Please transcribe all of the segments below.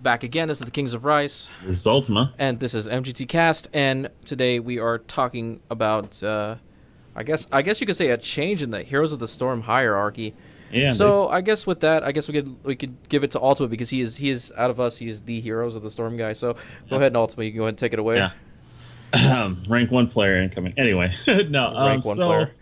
back again. This is the Kings of Rice, This is Ultima. and this is MGT Cast. And today we are talking about, I guess you could say a change in the Heroes of the Storm hierarchy. Yeah, So I guess with that, I guess we could give it to Ultima because he is out of us. He is the Heroes of the Storm guy. So go ahead, Ultima. You can go ahead and take it away. yeah. Rank 1 player incoming. Anyway, no. Rank 1 player.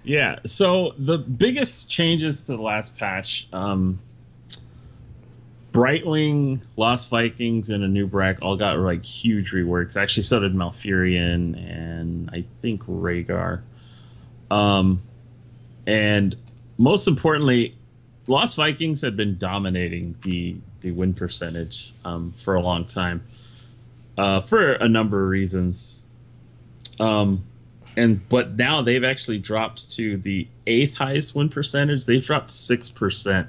Yeah, so the biggest changes to the last patch, Brightwing, Lost Vikings, and Anub'arak all got like huge reworks. Actually, so did Malfurion and I think Rhaegar. And most importantly, Lost Vikings had been dominating the win percentage for a long time for a number of reasons. But now they've actually dropped to the 8th highest win percentage. They've dropped 6%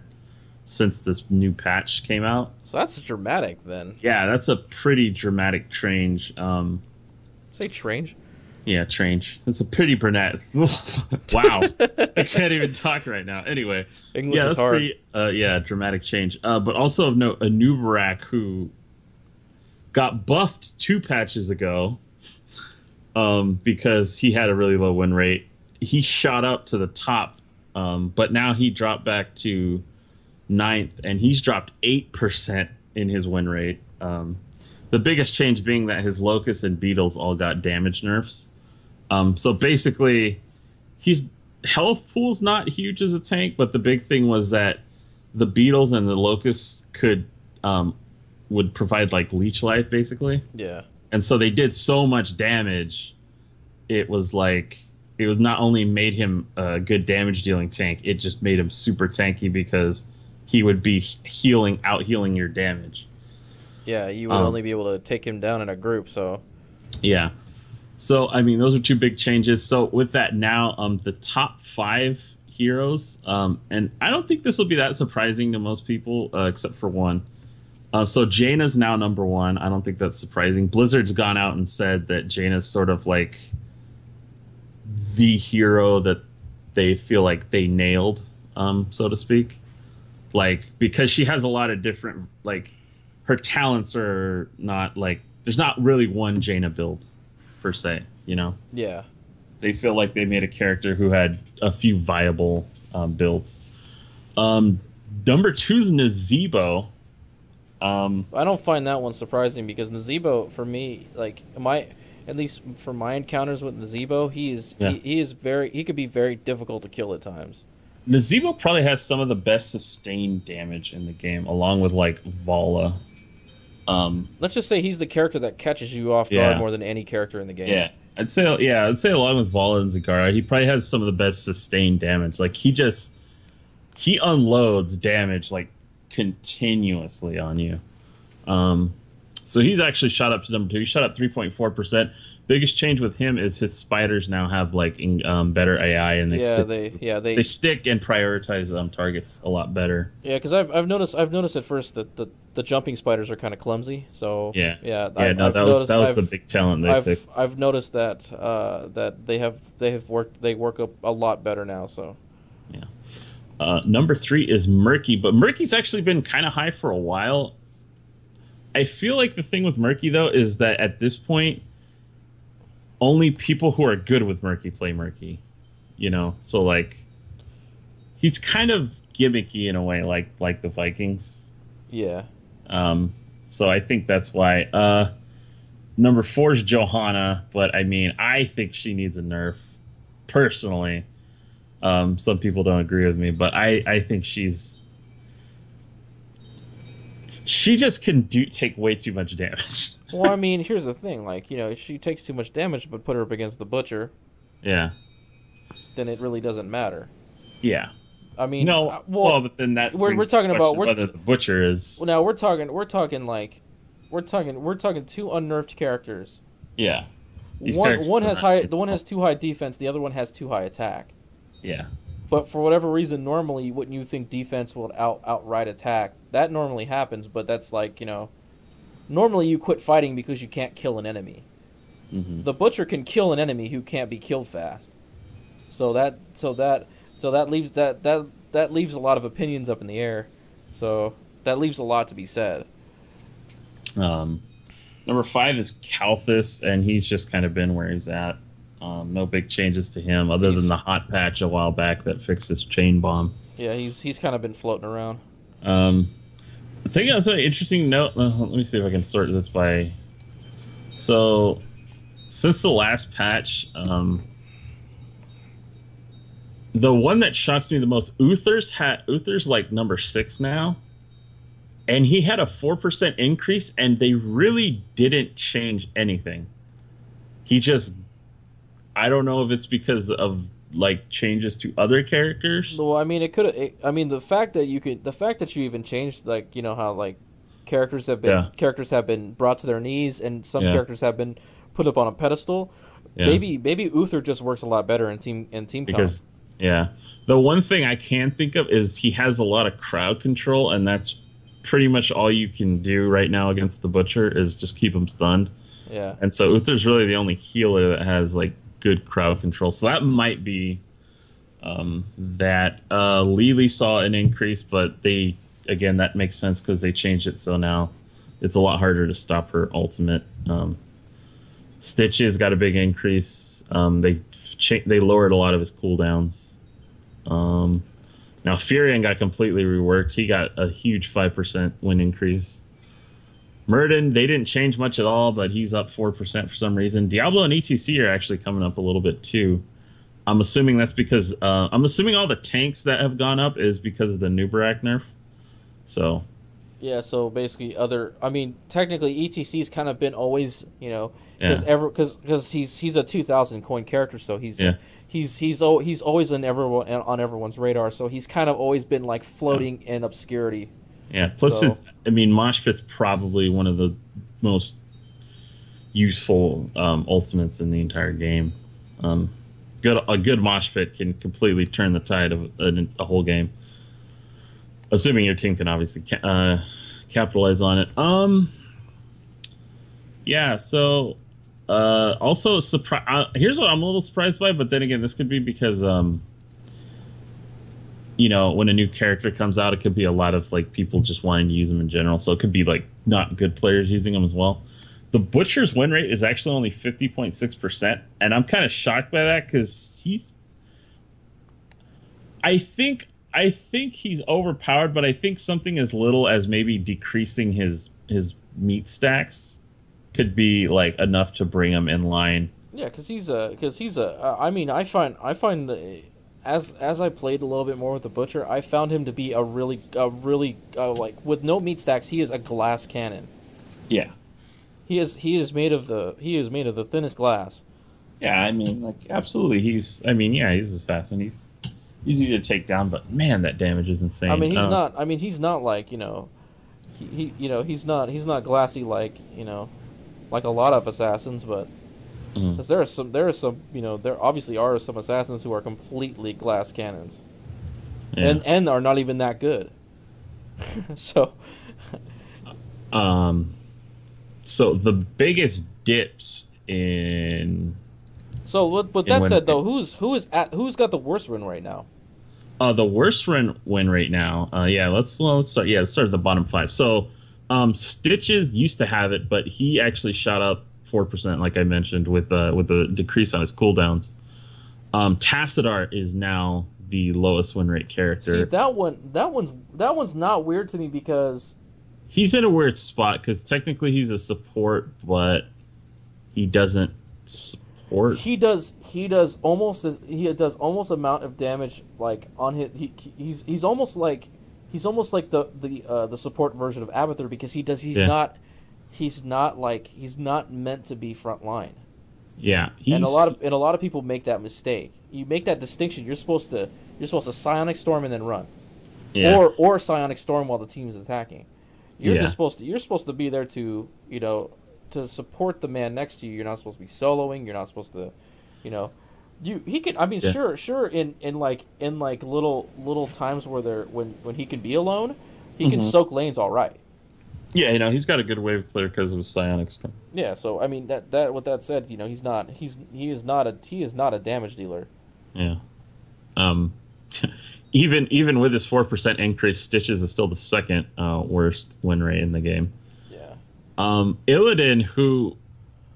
since this new patch came out. So that's dramatic then. Yeah, that's a pretty dramatic change. Say change. Yeah, change. It's a pretty brunette. Wow, I can't even talk right now. Anyway, English yeah, is that's hard. pretty. Dramatic change. But also of note, Anub'arak, who got buffed 2 patches ago. Because he had a really low win rate. He shot up to the top, but now he dropped back to 9th, and he's dropped 8% in his win rate. The biggest change being that his Locusts and Beetles all got damage nerfs. So basically, his health pool's not huge as a tank, but the big thing was that the Beetles and the Locusts would provide like leech life, basically. Yeah. And so they did so much damage, it was not only made him a good damage dealing tank, it just made him super tanky because he would be out healing your damage. Yeah, you would only be able to take him down in a group, so... Yeah. So, I mean, those are 2 big changes. So with that now, the top 5 heroes, and I don't think this will be that surprising to most people, except for one. So Jaina's now number 1. I don't think that's surprising. Blizzard's gone out and said that Jaina's sort of like the hero that they feel like they nailed, so to speak. Like, because she has a lot of different, like, her talents are not like, there's not really one Jaina build per se, you know? Yeah. They feel like they made a character who had a few viable builds. Number 2 is Nazebo. I don't find that one surprising because Nazebo, for me, like at least for my encounters with Nazebo, he could be very difficult to kill at times. Nazebo probably has some of the best sustained damage in the game, along with like Vala. Let's just say he's the character that catches you off guard more than any character in the game. Yeah, I'd say along with Vala and Zagara, he probably has some of the best sustained damage. Like he unloads damage like continuously on you. So he's actually shot up to number 2. He shot up 3.4%. Biggest change with him is his spiders now have like better AI, and they stick and prioritize they a lot better. Yeah, because I've noticed at first that the jumping spiders are kind of clumsy. So that was the big talent they fixed. I've noticed that they work a lot better now. So yeah. Number 3 is Murky, but Murky's actually been kind of high for a while. I feel like the thing with Murky, though, is that at this point, only people who are good with Murky play Murky. You know? So, like, he's kind of gimmicky in a way, like the Vikings. Yeah. So I think that's why. Number 4 is Johanna, but, I mean, I think she needs a nerf, personally. Some people don't agree with me, but I think she just can take way too much damage. Well, I mean, here's the thing. Like, you know, if she takes too much damage, but put her up against the Butcher, yeah, then it really doesn't matter. Yeah. I mean, no. Well, but then that we're talking about whether the Butcher is. Well, now we're talking 2 unnerfed characters. Yeah. One has too high defense. The other one has too high attack. Yeah. But for whatever reason, normally, wouldn't you think defense will outright attack? That normally happens, but that's like, you know, normally you quit fighting because you can't kill an enemy. Mm-hmm. The Butcher can kill an enemy who can't be killed fast. So that leaves a lot of opinions up in the air. So that leaves a lot to be said. Um, Number 5 is Kalthus, and he's just kind of been where he's at. No big changes to him other than the hot patch a while back that fixed his chain bomb. Yeah, he's kind of been floating around. I think that's an interesting note. Let me see if I can sort this by. So, since the last patch, the one that shocks me the most, Uther's like number 6 now, and he had a 4% increase, and they really didn't change anything. He just, I don't know if it's because of like changes to other characters. Well, I mean, it could. I mean, the fact that you even changed, like, you know how like characters have been brought to their knees, and some characters have been put up on a pedestal. Yeah. Maybe Uther just works a lot better in team because the one thing I can think of is he has a lot of crowd control, and that's pretty much all you can do right now against the Butcher is just keep him stunned. Yeah. And so Uther's really the only healer that has like good crowd control. So that might be that. Lily saw an increase, but that makes sense because they changed it so now it's a lot harder to stop her ultimate. Stitches got a big increase. They lowered a lot of his cooldowns. Now Furion got completely reworked. He got a huge 5% win increase. Murden, they didn't change much at all, but he's up 4% for some reason. Diablo and ETC are actually coming up a little bit too. I'm assuming that's because I'm assuming all the tanks that have gone up is because of the Nubarak nerf. So yeah, so basically technically ETC's kind of been always, because he's a 2,000 coin character, so he's always on everyone's radar, so he's kind of always been like floating in obscurity. Yeah, plus Mosh Pit's probably one of the most useful ultimates in the entire game. A good Mosh Pit can completely turn the tide of a whole game. Assuming your team can obviously capitalize on it. Also, here's what I'm a little surprised by, but then again, this could be because when a new character comes out, it could be a lot of like people just wanting to use them in general. So it could be like not good players using them as well. The Butcher's win rate is actually only 50.6%, and I'm kind of shocked by that because I think he's overpowered, but I think something as little as maybe decreasing his meat stacks could be like enough to bring him in line. Yeah, I find as I played a little bit more with the Butcher, I found him to be a really like with no meat stacks, he is a glass cannon. Yeah. He is made of the thinnest glass. Yeah, I mean, like, absolutely. He's an assassin. He's easy to take down, but man, that damage is insane. I mean, he's not like, he's not glassy like, like a lot of assassins, but because there are some, there obviously are some assassins who are completely glass cannons, and are not even that good. So the biggest dips in. So with that said, though, who's got the worst win right now? The worst win rate now. Let's start. Yeah, let's start at the bottom 5. So, Stitches used to have it, but he actually shot up 4%, like I mentioned, with the decrease on his cooldowns. Tassadar is now the lowest win rate character. See, that one's not weird to me because he's in a weird spot because technically he's a support, but he doesn't support. He does almost amount of damage like on his. He's almost like the support version of Abathur because he's not meant to be front line. Yeah, and a lot of people make that mistake. You make that distinction. You're supposed to Psionic Storm and then run, or Psionic Storm while the team is attacking. You're supposed to be there to to support the man next to you. You're not supposed to be soloing. You're not supposed to, he can. I mean, sure. In little times where when he can be alone, he can soak lanes all right. Yeah, he's got a good wave clear because of his Psionic Storm. Yeah, so I mean that with that said, he is not a damage dealer. Yeah. Even with his 4% increase, Stitches is still the second worst win rate in the game. Yeah. Illidan, who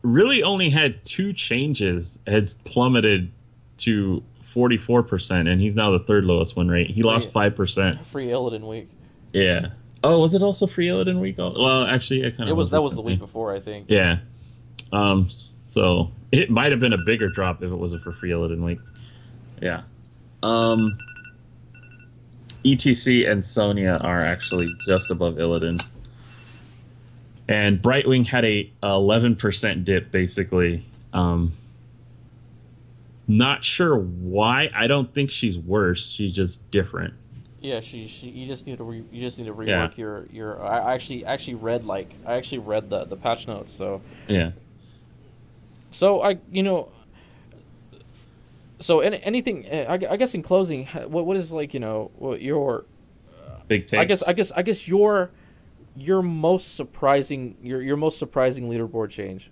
really only had 2 changes, has plummeted to 44%, and he's now the third lowest win rate. He lost 5%. Free Illidan week. Yeah. Oh, was it also free Illidan week? Well, actually, it kind of was. That was the week before, I think. Yeah. So it might have been a bigger drop if it wasn't for free Illidan week. Yeah. ETC and Sonya are actually just above Illidan. And Brightwing had a 11% dip, basically. Not sure why. I don't think she's worse. She's just different. Yeah, you just need to rework your. I actually read the patch notes. So yeah. So So anything? I guess in closing, what is what your big takes? I guess your most surprising your most surprising leaderboard change.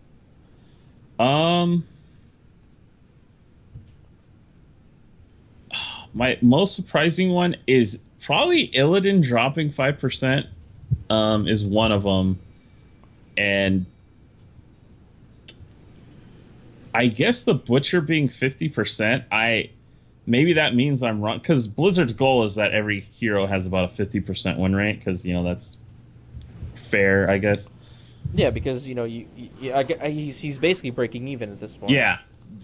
My most surprising one is probably Illidan dropping 5%. Is one of them, and I guess the Butcher being 50%. Maybe that means I'm wrong, because Blizzard's goal is that every hero has about a 50% win rate, because that's fair, I guess. Yeah, because he's basically breaking even at this point. Yeah,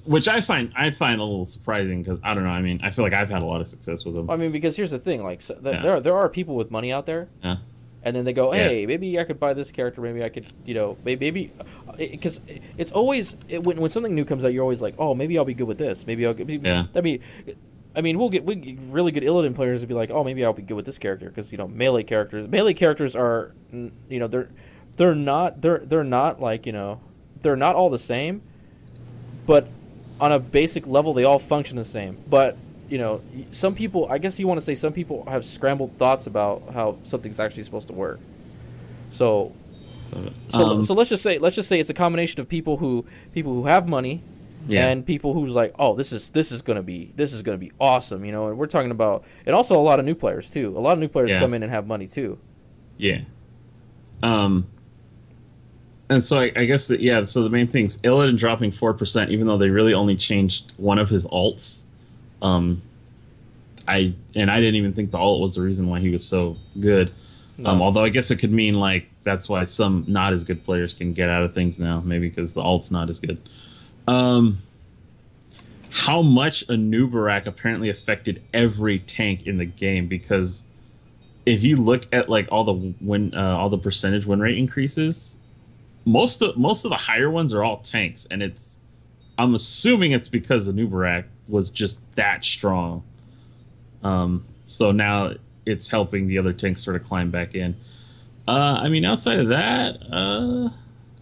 which I find a little surprising, because I don't know. I mean, I feel like I've had a lot of success with him. I mean, because here's the thing: there are people with money out there, and then they go, "Hey, maybe I could buy this character. Maybe I could, maybe." Because it's always when something new comes out, you're always like, "Oh, maybe I'll be good with this. Maybe I'll get." I mean, we get really good Illidan players to be like, "Oh, maybe I'll be good with this character," because melee characters are they're not like they're not all the same, but on a basic level they all function the same. But some people, I guess you want to say, some people have scrambled thoughts about how something's actually supposed to work. So let's just say it's a combination of people who have money, and people who's like, oh, this is gonna be awesome, and we're talking about, and also a lot of new players too. A lot of new players come in and have money too. Yeah. And so I guess that so the main thing's Illidan dropping 4%, even though they really only changed one of his alts. I didn't even think the ult was the reason why he was so good. No. Although I guess it could mean like that's why some not as good players can get out of things now, maybe because the ult's not as good. How much a Nubarak apparently affected every tank in the game, because if you look at like all the percentage win rate increases, most of the higher ones are all tanks, and I'm assuming it's because the Nubarak was just that strong. So now it's helping the other tanks sort of climb back in. I mean, outside of that,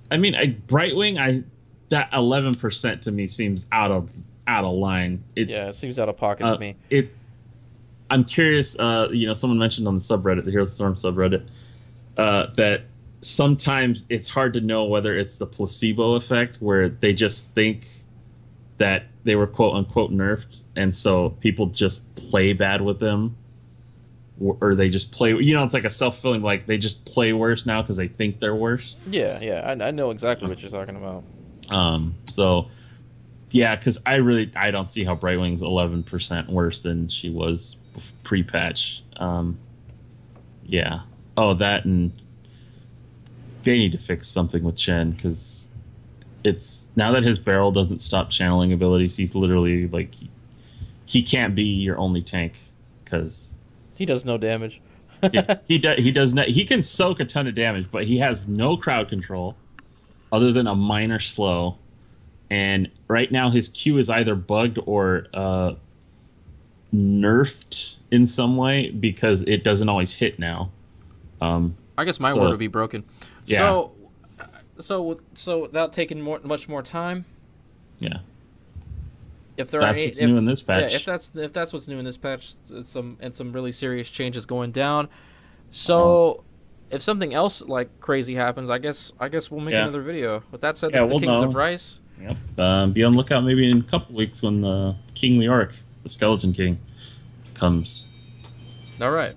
Brightwing, that 11% to me seems out of line. It seems out of pocket to me. I'm curious. Someone mentioned on the subreddit, the Heroes of the Storm subreddit, that sometimes it's hard to know whether it's the placebo effect, where they just think that they were quote unquote nerfed, and so people just play bad with them, or they just play. It's like a self-fulfilling, like they just play worse now because they think they're worse. Yeah, I know exactly what you're talking about. Because I don't see how Brightwing's 11% worse than she was pre-patch. That, and they need to fix something with Chen, because it's now that his barrel doesn't stop channeling abilities, he's literally like he can't be your only tank, because he does no damage. he does not. He can soak a ton of damage, but he has no crowd control other than a minor slow. And right now his Q is either bugged or nerfed in some way, because it doesn't always hit now. I guess my word would be broken. Yeah. So without taking much more time. Yeah. If there that's are what's new in this patch. Yeah, if that's what's new in this patch, some really serious changes going down. So if something else like crazy happens, I guess we'll make another video. With that said, this is the Kings of Rice. Yep. Be on the lookout maybe in a couple weeks when the King Leoric, the Skeleton King, comes. All right.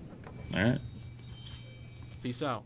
Peace out.